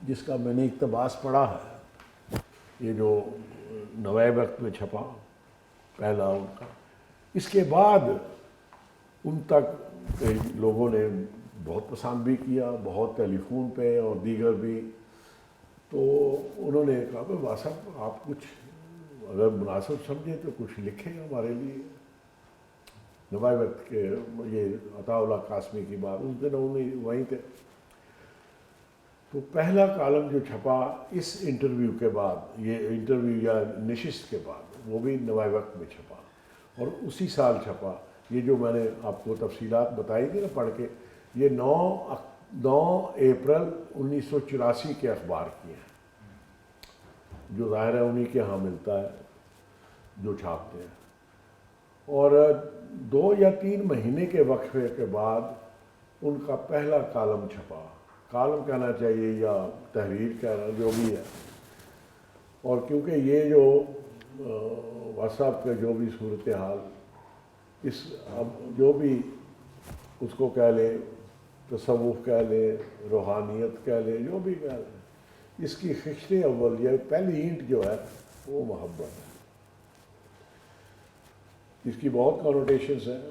جس کا میں نے اقتباس پڑھا ہے، یہ جو نوائے وقت میں چھپا پہلا ان کا، اس کے بعد ان تک لوگوں نے بہت پسند بھی کیا، بہت ٹیلی فون پہ اور دیگر بھی. تو انہوں نے کہا کہ واہ صاحب آپ کچھ اگر مناسب سمجھیں تو کچھ لکھیں ہمارے لیے. نوائے وقت کے یہ عطا اللہ قاسمی کی بات، اس دن انہیں وہیں تھے. تو پہلا کالم جو چھپا اس انٹرویو کے بعد، یہ انٹرویو یا نشست کے بعد، وہ بھی نوائے وقت میں چھپا اور اسی سال چھپا. یہ جو میں نے آپ کو تفصیلات بتائی تھی نا پڑھ کے، یہ 9 اپریل 1984 کے اخبار کی ہیں، جو ظاہر ہے انہی کے ہاں ملتا ہے جو چھاپتے ہیں. اور 2 یا 3 مہینے کے وقفے کے بعد ان کا پہلا کالم چھپا. کالم کہنا چاہیے یا تحریر کہنا، جو بھی ہے. اور کیونکہ یہ جو واٹس-ایپ پہ جو بھی صورتحال، اس اب جو بھی اس کو کہہ لیں، تصوف کہہ لیں، روحانیت کہہ لیں، جو بھی کہہ لیں، اس کی خشت اول یہ پہلی اینٹ جو ہے وہ محبت ہے. اس کی بہت کنوٹیشنز ہیں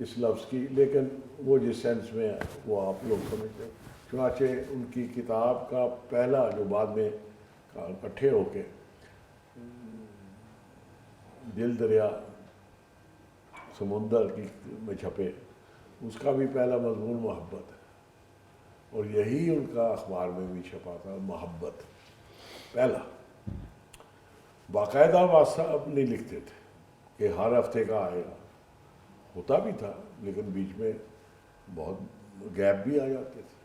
اس لفظ کی، لیکن وہ جس سینس میں ہے وہ آپ لوگ سمجھتے ہیں. چنانچہ ان کی کتاب کا پہلا جو بعد میں اکٹھے ہو کے دل دریا سمندر کی میں چھپے، اس کا بھی پہلا مضمون محبت ہے. اور یہی ان کا اخبار میں بھی چھپا تھا، محبت پہلا. باقاعدہ واٹس-ایپ نہیں لکھتے تھے کہ ہر ہفتے کا آئے گا، ہوتا بھی تھا لیکن بیچ میں بہت گیپ بھی آ جاتے تھے.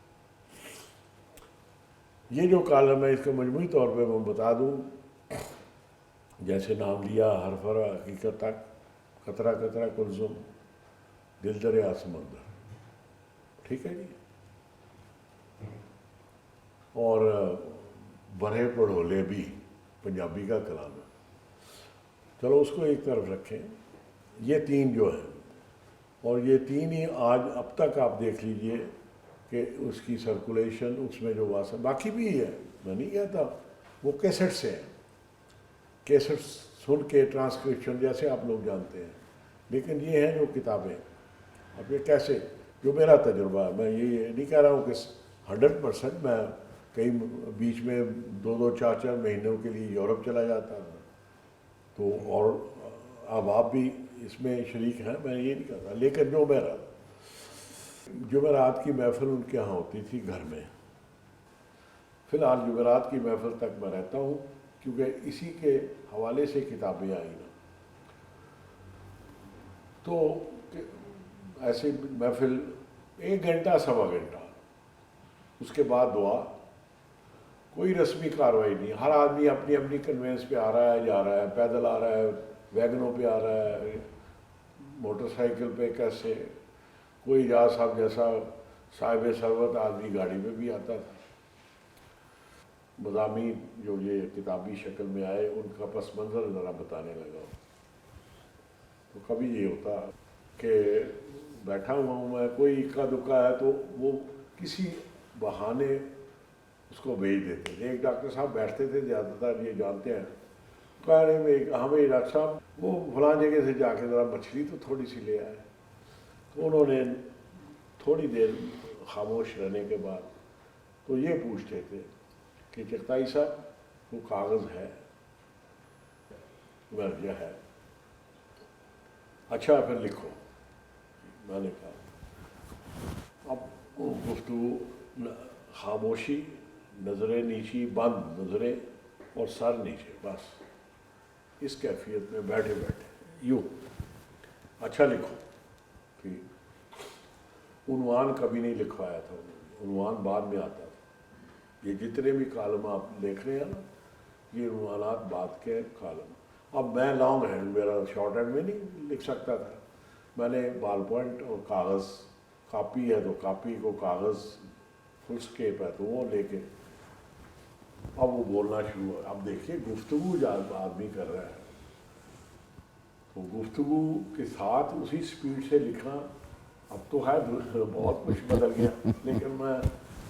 یہ جو کالم ہے اس کا مجموعی طور پہ میں بتا دوں، جیسے نام لیا، ہر فرا حقیقت تک، قطرہ قطرہ کلثم، دل دریا سمندر، ٹھیک ہے جی. اور برہے پڑھولے بھی پنجابی کا کلام ہے. چلو اس کو ایک طرف رکھیں. یہ 3 جو ہیں، اور یہ 3 ہی آج اب تک آپ دیکھ لیجئے کہ اس کی سرکولیشن، اس میں جو واسطہ باقی بھی ہے، میں نہیں کہتا، وہ کیسٹ سے ہیں، کیسٹ سن کے ٹرانسکرپشن جیسے آپ لوگ جانتے ہیں. لیکن یہ ہیں جو کتابیں. اب یہ کیسے، جو میرا تجربہ ہے، میں یہ نہیں کہہ رہا ہوں کہ 100%، میں کئی بیچ میں 2 4 مہینوں کے لیے یورپ چلا جاتا تھا، تو اور اب آپ بھی اس میں شریک ہیں، میں یہ نہیں کہتا. لیکن جمعرات کی محفل ان کے ہاں ہوتی تھی گھر میں. فی الحال جمعرات کی محفل تک میں رہتا ہوں کیونکہ اسی کے حوالے سے کتابیں آئیں نا. تو ایسی محفل 1 گھنٹہ 1.25 گھنٹہ، اس کے بعد دعا، کوئی رسمی کارروائی نہیں. ہر آدمی اپنی اپنی کنوینس پہ آ رہا ہے، جا رہا ہے، پیدل آ رہا ہے، ویگنوں پہ آ رہا ہے، موٹر سائیکل پہ، کیسے. کوئی جا صاحب جیسا صاحب ثروت آدمی گاڑی پہ بھی آتا تھا. مضامین جو یہ کتابی شکل میں آئے ان کا پس منظر ذرا بتانے لگا. تو کبھی یہ ہوتا کہ بیٹھا ہوا ہوں میں، کوئی اکا دکا ہے تو وہ کسی بہانے اس کو بھیج دیتے تھے. ایک ڈاکٹر صاحب بیٹھتے تھے، زیادہ تر یہ جانتے ہیں، کہہ رہے ہیں ہمیں ڈاکٹر صاحب وہ فلاں جگہ سے جا کے ذرا مچھلی تو تھوڑی سی لے آئے. تو انہوں نے تھوڑی دیر خاموش رہنے کے بعد تو یہ پوچھتے تھے کہ چغتائی صاحب وہ کاغذ ہے؟ مرجع ہے. اچھا پھر لکھو. میں نے کہا اب گفتگو، خاموشی، نظریں نیچی بند، نظریں اور سر نیچے، بس اس کیفیت میں بیٹھے بیٹھے یوں. اچھا لکھو. ٹھیک. عنوان کبھی نہیں لکھوایا تھا انہوں نے، عنوان بعد میں آتا تھا. یہ جتنے بھی کالم آپ دیکھ رہے ہیں نا، یہ عنوانات بعد کے کالم. اب میں لانگ ہینڈ، میرا شارٹ ہینڈ میں نہیں لکھ سکتا تھا. میں نے بال پوائنٹ اور کاغذ، کاپی ہے تو کاپی کو، کاغذ فل اسکیپ ہے تو وہ لے کے اب وہ بولنا شروع ہوا. اب دیکھیے گفتگو جب آدمی کر رہا ہے تو گفتگو کے ساتھ اسی سپیڈ سے لکھنا. اب تو ہے بہت کچھ بدل گیا، لیکن میں